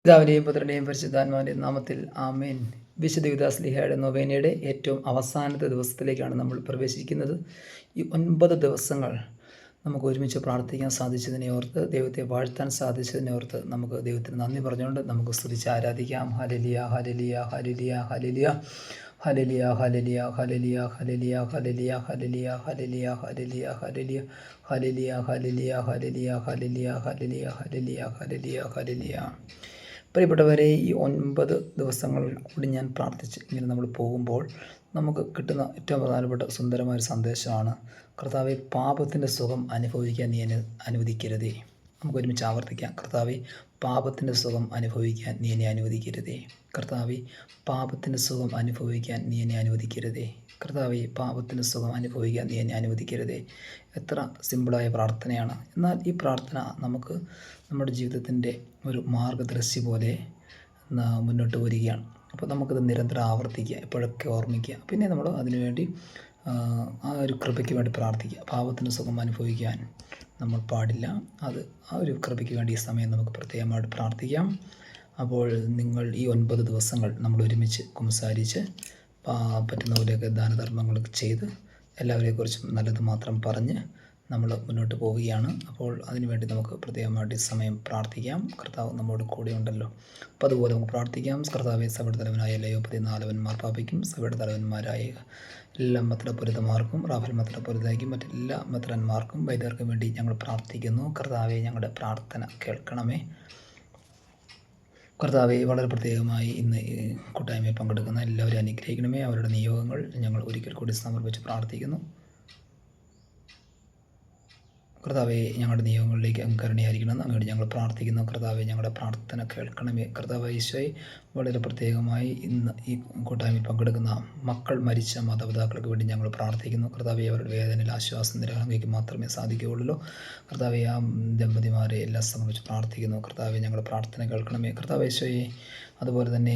പിതാവിൻ്റെയും പുത്രൻ്റെയും പരിശുദ്ധാത്മാവിൻ്റെയും നാമത്തിൽ ആമേൻ. വിശുദ്ധ യൂദാസ്ലീഹയുടെ നൊവേനയുടെ ഏറ്റവും അവസാനത്തെ ദിവസത്തിലേക്കാണ് നമ്മൾ പ്രവേശിക്കുന്നത്. ഈ 9 ദിവസങ്ങൾ നമുക്ക് ഒരുമിച്ച് പ്രാർത്ഥിക്കാൻ സാധിച്ചതിനെ ഓർത്ത്, ദൈവത്തെ വാഴ്ത്താൻ സാധിച്ചതിനെ ഓർത്ത് നമുക്ക് ദൈവത്തിന് നന്ദി പറഞ്ഞുകൊണ്ട് നമുക്ക് സ്തുതിച്ച് ആരാധിക്കാം. Hallelujah, hallelujah, hallelujah, hallelujah, hallelujah, hallelujah, hallelujah, hallelujah, hallelujah, hallelujah, hallelujah, hallelujah, hallelujah, hallelujah, hallelujah, hallelujah, hallelujah, hallelujah, hallelujah, hallelujah. പ്രിയപ്പെട്ടവരെ, ഈ 9 ദിവസങ്ങൾ കൂടി ഞാൻ പ്രാർത്ഥിച്ച് ഇങ്ങനെ നമ്മൾ പോകുമ്പോൾ നമുക്ക് കിട്ടുന്ന ഏറ്റവും പ്രധാനപ്പെട്ട സുന്ദരമായൊരു സന്ദേശമാണ്: കർത്താവെ, പാപത്തിൻ്റെ സുഖം അനുഭവിക്കാൻ നീ എന്നെ അനുവദിക്കരുതേ. നമുക്ക് ഒരുമിച്ച് ആവർത്തിക്കാം. കർത്താവെ, പാപത്തിൻ്റെ സുഖം അനുഭവിക്കാൻ നീ എന്നെ അനുവദിക്കരുതേ. കർത്താവെ, പാപത്തിൻ്റെ സുഖം അനുഭവിക്കാൻ നീ എന്നെ അനുവദിക്കരുതേ. കർത്താവെ, പാപത്തിൻ്റെ സുഖം അനുഭവിക്കാൻ നീ എന്നെ അനുവദിക്കരുതേ. എത്ര സിമ്പിളായ പ്രാർത്ഥനയാണ്. എന്നാൽ ഈ പ്രാർത്ഥന നമുക്ക് നമ്മുടെ ജീവിതത്തിൻ്റെ ഒരു മാർഗദർശി പോലെ മുന്നോട്ട് വരികയാണ്. അപ്പോൾ നമുക്കത് നിരന്തരം ആവർത്തിക്കുക, എപ്പോഴൊക്കെ ഓർമ്മിക്കുക. പിന്നെ നമ്മൾ അതിനുവേണ്ടി ആ ഒരു കൃപയ്ക്ക് വേണ്ടി പ്രാർത്ഥിക്കുക. പാപത്തിൻ്റെ സുഖം അനുഭവിക്കാൻ നമ്മൾ പാടില്ല. ആ ഒരു കൃപയ്ക്ക് വേണ്ടി ഈ സമയം നമുക്ക് പ്രത്യേകമായിട്ട് പ്രാർത്ഥിക്കാം. അപ്പോൾ നിങ്ങൾ ഈ 9 ദിവസങ്ങൾ നമ്മൾ ഒരുമിച്ച് കുമ്പസാരിച്ച് പറ്റുന്ന പോലെയൊക്കെ ദാനധർമ്മങ്ങളൊക്കെ ചെയ്ത് എല്ലാവരെക്കുറിച്ചും നല്ലത് മാത്രം പറഞ്ഞ് നമ്മൾ മുന്നോട്ട് പോവുകയാണ്. അപ്പോൾ അതിനുവേണ്ടി നമുക്ക് പ്രത്യേകമായിട്ട് ഈ സമയം പ്രാർത്ഥിക്കാം. കർത്താവ് നമ്മോട് കൂടെ ഉണ്ടല്ലോ. അപ്പോൾ അതുപോലെ നമുക്ക് പ്രാർത്ഥിക്കാം. കർത്താവെ, സഭയുടെ തലവനായ ലയോ 14 മാർപ്പാപ്പയ്ക്കും സഭയുടെ തലവന്മാരായ എല്ലാ മെത്രാപ്പൊലീത്തമാർക്കും, റാഫേൽ മെത്രാപ്പൊലീത്തയ്ക്കും മറ്റെല്ലാ മെത്രാന്മാർക്കും വൈദികർക്കും വേണ്ടി ഞങ്ങൾ പ്രാർത്ഥിക്കുന്നു. കർത്താവെ, ഞങ്ങളുടെ പ്രാർത്ഥന കേൾക്കണമേ. കർത്താവെ, വളരെ പ്രത്യേകമായി ഇന്ന് കൂട്ടായ്മയിൽ പങ്കെടുക്കുന്ന എല്ലാവരും അനുഗ്രഹിക്കണമേ. അവരുടെ നിയോഗങ്ങൾ ഞങ്ങൾ ഒരിക്കൽ കൂടി സമർപ്പിച്ച് പ്രാർത്ഥിക്കുന്നു. കർത്താവെ, ഞങ്ങളുടെ നിയമങ്ങളിലേക്ക് അങ്ങ് കരുണയായിരിക്കണമെന്ന് അങ്ങോട്ട് ഞങ്ങൾ പ്രാർത്ഥിക്കുന്നു. കർത്താവെ, ഞങ്ങളുടെ പ്രാർത്ഥന കേൾക്കണമേ. കർത്താവ് ഈശോയെ, വളരെ പ്രത്യേകമായി ഇന്ന് ഈ കൂട്ടായ്മയിൽ പങ്കെടുക്കുന്ന മക്കൾ മരിച്ച മാതാപിതാക്കൾക്ക് വേണ്ടി ഞങ്ങൾ പ്രാർത്ഥിക്കുന്നു. കർത്താവെ, അവരുടെ വേദനയിൽ ആശ്വാസം നൽകാൻ അങ്ങേക്ക് മാത്രമേ സാധിക്കുകയുള്ളൂ. കർത്താവെ, ആ ദമ്പതിമാരെ എല്ലാം സമർപ്പിച്ച് പ്രാർത്ഥിക്കുന്നു. കർത്താവെ, ഞങ്ങളുടെ പ്രാർത്ഥന കേൾക്കണമേ. കർത്താവ് ഈശോയെ, അതുപോലെ തന്നെ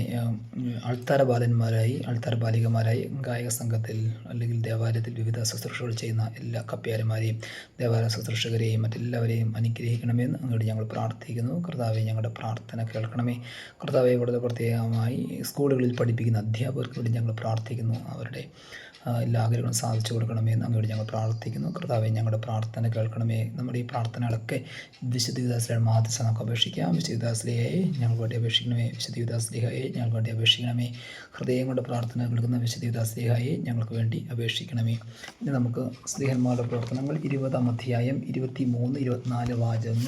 അൾത്താര ബാലന്മാരായി, അൾത്താര ബാലികമാരായി ഗായക സംഘത്തിൽ അല്ലെങ്കിൽ ദേവാലയത്തിൽ വിവിധ ശുശ്രൂഷകൾ ചെയ്യുന്ന എല്ലാ കപ്പ്യാരന്മാരെയും ദേവാലയ ശുശ്രൂഷകരെയും മറ്റെല്ലാവരെയും അനുഗ്രഹിക്കണമെന്ന് അങ്ങോട്ട് ഞങ്ങൾ പ്രാർത്ഥിക്കുന്നു. കർത്താവെ, ഞങ്ങളുടെ പ്രാർത്ഥന കേൾക്കണമേ. കർത്താവെ, വളരെ പ്രത്യേകമായി സ്കൂളുകളിൽ പഠിപ്പിക്കുന്ന അധ്യാപകർക്ക് വേണ്ടി ഞങ്ങൾ പ്രാർത്ഥിക്കുന്നു. അവരുടെ എല്ലാ ആഗ്രഹങ്ങളും സാധിച്ചു കൊടുക്കണമെന്ന് അങ്ങോട്ട് ഞങ്ങൾ പ്രാർത്ഥിക്കുന്നു. കർത്താവെ, ഞങ്ങളുടെ പ്രാർത്ഥന കേൾക്കണമേ. നമ്മുടെ ഈ പ്രാർത്ഥനകളൊക്കെ വിശുദ്ധ യൂദാസ്ലീഹയുടെ മാധ്യസ്ഥ നമുക്ക് അപേക്ഷിക്കാം. വിശുദ്ധ യൂദാസ്ലീഹയെ ഞങ്ങൾക്ക് വേണ്ടി അപേക്ഷിക്കണമേ. വിശുദ്ധ യൂദാസ്ലീഹയെ ഞങ്ങൾക്ക് വേണ്ടി അപേക്ഷിക്കണമേ. ഹൃദയം കൊണ്ട് പ്രാർത്ഥന കേൾക്കുന്ന വിശുദ്ധ യൂദാസ്ലീഹയെ ഞങ്ങൾക്ക് വേണ്ടി അപേക്ഷിക്കണമേ. ഇനി നമുക്ക് സ്ലീഹന്മാരുടെ പ്രവർത്തനങ്ങൾ 20-ാം അധ്യായം 23-24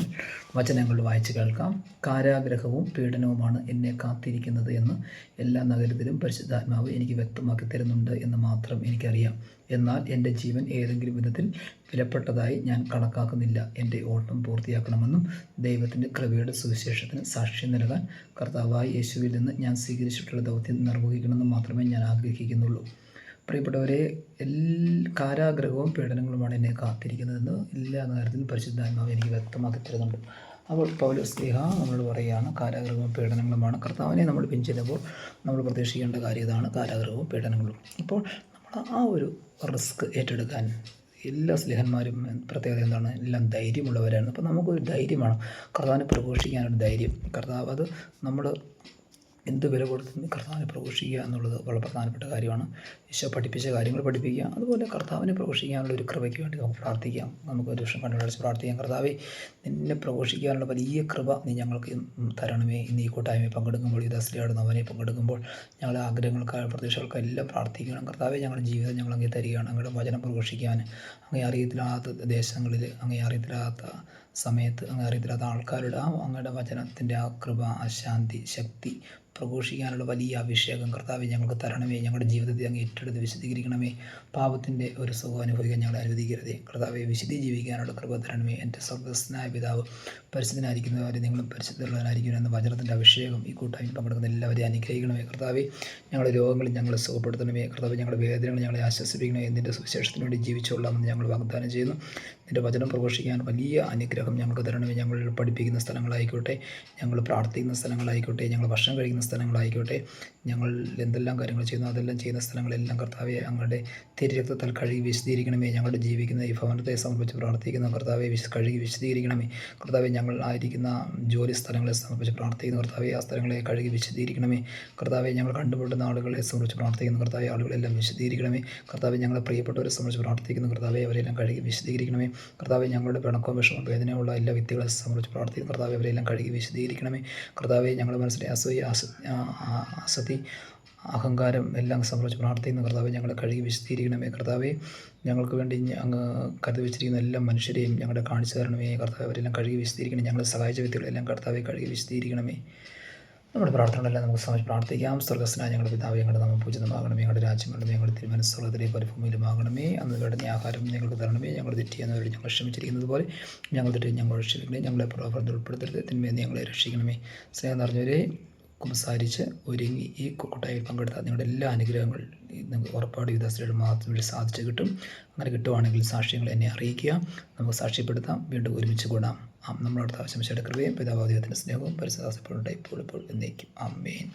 വചനങ്ങൾ വായിച്ച് കേൾക്കാം. കാരാഗ്രഹവും പീഡനവുമാണ് എന്നെ കാത്തിരിക്കുന്നത് എന്ന് എല്ലാ നഗരത്തിലും പരിശുദ്ധാത്മാവ് എനിക്ക് വ്യക്തമാക്കി തരുന്നുണ്ട് എന്ന് മാത്രം എനിക്കറിയാം. എന്നാൽ എൻ്റെ ജീവൻ ഏതെങ്കിലും വിധത്തിൽ വിലപ്പെട്ടതായി ഞാൻ കണക്കാക്കുന്നില്ല. എൻ്റെ ഓട്ടം പൂർത്തിയാക്കണമെന്നും ദൈവത്തിൻ്റെ കൃപയുടെ സുവിശേഷത്തിന് സാക്ഷ്യം നൽകാൻ കർത്താവായ യേശുവിൽ നിന്ന് ഞാൻ സ്വീകരിച്ചിട്ടുള്ള ദൗത്യം നിർവഹിക്കണമെന്ന് മാത്രമേ ഞാൻ ആഗ്രഹിക്കുന്നുള്ളൂ. പ്രിയപ്പെട്ടവരെ, കാരാഗ്രഹവും പീഡനങ്ങളുമാണ് എന്നെ കാത്തിരിക്കുന്നതെന്ന് എല്ലാ നേരത്തിലും പരിശുദ്ധാത്മാവ് എനിക്ക് വ്യക്തമാക്കി തരുന്നുണ്ട്. അപ്പോൾ പൗലോസ്ലീഹ നമ്മളോട് പറയുകയാണ്, കാരാഗ്രഹവും പീഡനങ്ങളുമാണ്. കർത്താവിനെ നമ്മൾ പിൻചെല്ലുമ്പോൾ നമ്മൾ പ്രതീക്ഷിക്കേണ്ട കാര്യം ഇതാണ്: കാരാഗ്രഹവും പീഡനങ്ങളും. അപ്പോൾ നമ്മൾ ആ ഒരു റിസ്ക് ഏറ്റെടുക്കാൻ എല്ലാ സ്ലീഹന്മാരും പ്രത്യേകത എന്താണ്? എല്ലാം ധൈര്യമുള്ളവരാണ്. അപ്പോൾ നമുക്കൊരു ധൈര്യമാണ്, കർത്താവിനെ പ്രഘോഷിക്കാനൊരു ധൈര്യം. കർത്താവ് അത് നമ്മൾ എന്ത് വില കൊടുത്ത് കർത്താവിനെ പ്രഘോഷിക്കുക എന്നുള്ളത് വളരെ പ്രധാനപ്പെട്ട കാര്യമാണ്. ഈശോ പഠിപ്പിച്ച കാര്യങ്ങൾ പഠിപ്പിക്കുക, അതുപോലെ കർത്താവിനെ പ്രഘോഷിക്കാനുള്ള ഒരു കൃപയ്ക്ക് വേണ്ടി നമുക്ക് പ്രാർത്ഥിക്കാം. നമുക്ക് ഒരു വർഷം കണ്ടുപിടിച്ച് പ്രാർത്ഥിക്കാം. കർത്താവെ, നിന്നെ പ്രഘോഷിക്കാനുള്ള വലിയ കൃപ നീ ഞങ്ങൾക്ക് തരണമേ. ഇന്ന് ഈ കൂട്ടായ്മയിൽ പങ്കെടുക്കുമ്പോൾ, യൂദാസ്ലീഹയുടെ നൊവേനയിൽ പങ്കെടുക്കുമ്പോൾ ഞങ്ങളുടെ ആഗ്രഹങ്ങൾക്കായ പ്രതീക്ഷകൾക്കും എല്ലാം പ്രാർത്ഥിക്കണം. കർത്താവെ, ഞങ്ങളുടെ ജീവിതം ഞങ്ങൾ അങ്ങേ തരികയാണ്. അങ്ങയുടെ വചനം പ്രഘോഷിക്കാൻ അങ്ങേ അറിയത്തില്ലാത്ത ദേശങ്ങളിൽ, അങ്ങേ അറിയത്തില്ലാത്ത സമയത്ത്, അങ്ങേ അറിയത്തില്ലാത്ത ആൾക്കാരുടെ അങ്ങയുടെ വചനത്തിൻ്റെ ആ കൃപ, ആ ശാന്തി, ശക്തി പ്രഘോഷിക്കാനുള്ള വലിയ അഭിഷേകം കർത്താവെ ഞങ്ങൾക്ക് തരണമേ. ഞങ്ങളുടെ ജീവിതത്തെ അങ്ങ് ഏറ്റെടുത്ത് വിശദീകരിക്കണമേ. പാപത്തിൻ്റെ ഒരു സുഖം അനുഭവിക്കാൻ ഞങ്ങളെ അനുവദിക്കരുതേ. കർത്താവെ, വിശുദ്ധി ജീവിക്കാനുള്ള കൃപ തരണമേ. എൻ്റെ സ്വർഗ്ഗസ്ഥനായ പിതാവ് പരിശുദ്ധനായിരിക്കുന്നവരെ നിങ്ങളും പരിശുദ്ധമുള്ളവനായിരിക്കണം എന്ന വചനത്തിൻ്റെ അഭിഷേകം ഈ കൂട്ടായ്മയിൽ പങ്കെടുക്കുന്ന എല്ലാവരെയും അനുഗ്രഹിക്കണമേ. കർത്താവെ, ഞങ്ങളുടെ രോഗങ്ങളിൽ ഞങ്ങളെ സുഖപ്പെടുത്തണമേ. കർത്താവെ, ഞങ്ങളുടെ വേദനകൾ ഞങ്ങളെ ആശ്വസിപ്പിക്കണമേ. നിൻ്റെ സുവിശേഷത്തിന് വേണ്ടി ജീവിച്ചുകൊള്ളാമെന്ന് ഞങ്ങൾ വാഗ്ദാനം ചെയ്യുന്നു. നിൻ്റെ വചനം പ്രഘോഷിക്കാൻ വലിയ അനുഗ്രഹം ഞങ്ങൾക്ക് തരണമേ. ഞങ്ങൾ പഠിപ്പിക്കുന്ന സ്ഥലങ്ങളായിക്കോട്ടെ, ഞങ്ങൾ പ്രാർത്ഥിക്കുന്ന സ്ഥലങ്ങളായിക്കോട്ടെ, ഞങ്ങൾ ഭക്ഷണം കഴിക്കുന്ന സ്ഥലങ്ങളായിക്കോട്ടെ, ഞങ്ങൾ എന്തെല്ലാം കാര്യങ്ങൾ ചെയ്യുന്നു അതെല്ലാം ചെയ്യുന്ന സ്ഥലങ്ങളെല്ലാം കർത്താവെ അങ്ങയുടെ തിരുരക്തത്താൽ കഴുകി വിശദീകരിക്കണമേ. ഞങ്ങളുടെ ജീവിക്കുന്ന ഈ ഭവനത്തെ സമർപ്പിച്ച് പ്രാർത്ഥിക്കുന്ന കർത്താവെ കഴുകി വിശദീകരിക്കണമേ. കർത്താവെ ഞങ്ങൾ ആയിരിക്കുന്ന ജോലി സ്ഥലങ്ങളെ സമർപ്പിച്ച് പ്രാർത്ഥിക്കുന്ന കർത്താവെ ആ സ്ഥലങ്ങളെ കഴുകി വിശദീകരിക്കണമേ. കർത്താവെ ഞങ്ങൾ കണ്ടുമുട്ടുന്ന ആളുകളെ സമർപ്പിച്ച് പ്രാർത്ഥിക്കുന്ന കർത്താവെ ആളുകളെല്ലാം വിശദീകരിക്കണമേ. കർത്താവെ ഞങ്ങളെ പ്രിയപ്പെട്ടവരെ സമർപ്പിച്ച് പ്രാർത്ഥിക്കുന്ന കർത്താവെ അവരെല്ലാം കഴുകി വിശദീകരിക്കണമേ. കർത്താവെ ഞങ്ങളുടെ പിണക്കവും വിഷമവും വേദനയുള്ള എല്ലാ വ്യക്തികളെ സമർപ്പിച്ച് പ്രാർത്ഥിക്കുന്ന കർത്താവെ അവരെല്ലാം കഴുകി വിശദീകരിക്കണമേ. കർത്താവെ ഞങ്ങളുടെ മനസ്സിലെ അസൂയ, അസതി, അഹങ്കാരം എല്ലാം സമർപ്പിച്ച് പ്രാർത്ഥിക്കുന്ന കർത്താവെ ഞങ്ങളെ കഴുകി വിശദീകരിക്കണമേ. കർത്താവെ ഞങ്ങൾക്ക് വേണ്ടി അങ്ങ് കരുതി വെച്ചിരിക്കുന്ന എല്ലാ മനുഷ്യരെയും ഞങ്ങളുടെ കാണിച്ചു തരണമേ. കർത്താവെ അവരെല്ലാം കഴുകി വിശദീകരിക്കണമേ. ഞങ്ങളെ സഹായിച്ച വ്യക്തികളെല്ലാം കർത്താവെ കഴുകി വിശദീകരിക്കണമേ. നമ്മുടെ പ്രാർത്ഥനകളെല്ലാം നമുക്ക് സമർപ്പിച്ച് പ്രാർത്ഥിക്കാം. സ്വർഗ്ഗസ്ഥനായ ഞങ്ങളുടെ പിതാവേ, ഞങ്ങളുടെ നാമം പൂജിതമാകണമേ. ഞങ്ങളുടെ രാജ്യം വേണ്ടമേ. ഞങ്ങളുടെ തിരുമനസ്സ് സ്വർഗ്ഗത്തിലെ പോലെ ഭൂമിയിലുമാകണമേ. അന്ന് വേണ്ടുന്ന ആഹാരം ഞങ്ങൾക്ക് തരണമേ. ഞങ്ങൾ തെറ്റ് ചെയ്യുന്നവരോട് ഞങ്ങൾ ക്ഷമിച്ചിരിക്കുന്നത് പോലെ ഞങ്ങൾ തെറ്റ് ഞങ്ങൾ ക്ഷമിക്കണമേ. ഞങ്ങളെ പ്രലോഭനത്തിൽ ഉൾപ്പെടുത്തരുത്, തിന്മയിൽ ഞങ്ങളെ രക്ഷിക്കണമേ. സ്നേഹം നിറഞ്ഞവരെ, കുമ്പസാരിച്ച് ഒരുങ്ങി ഈ കൂട്ടായ്മയിൽ പങ്കെടുത്താൽ നിങ്ങളുടെ എല്ലാ അനുഗ്രഹങ്ങളും നിങ്ങൾക്ക് ഉറപ്പാട് വിദാസയുടെ മാത്രം വഴി സാധിച്ചു കിട്ടും. അങ്ങനെ കിട്ടുവാണെങ്കിൽ സാക്ഷ്യങ്ങൾ എന്നെ അറിയിക്കുക, നമുക്ക് സാക്ഷ്യപ്പെടുത്താം, വീണ്ടും ഒരുമിച്ച് കൂടാം. നമ്മളോട് ആവശ്യം കൃപയും പിതാവാദികത്തിൻ്റെ സ്നേഹവും പരിശുദ്ധാത്മാവിന്റെ ഇപ്പോൾ എന്നേക്കും. ആമേൻ.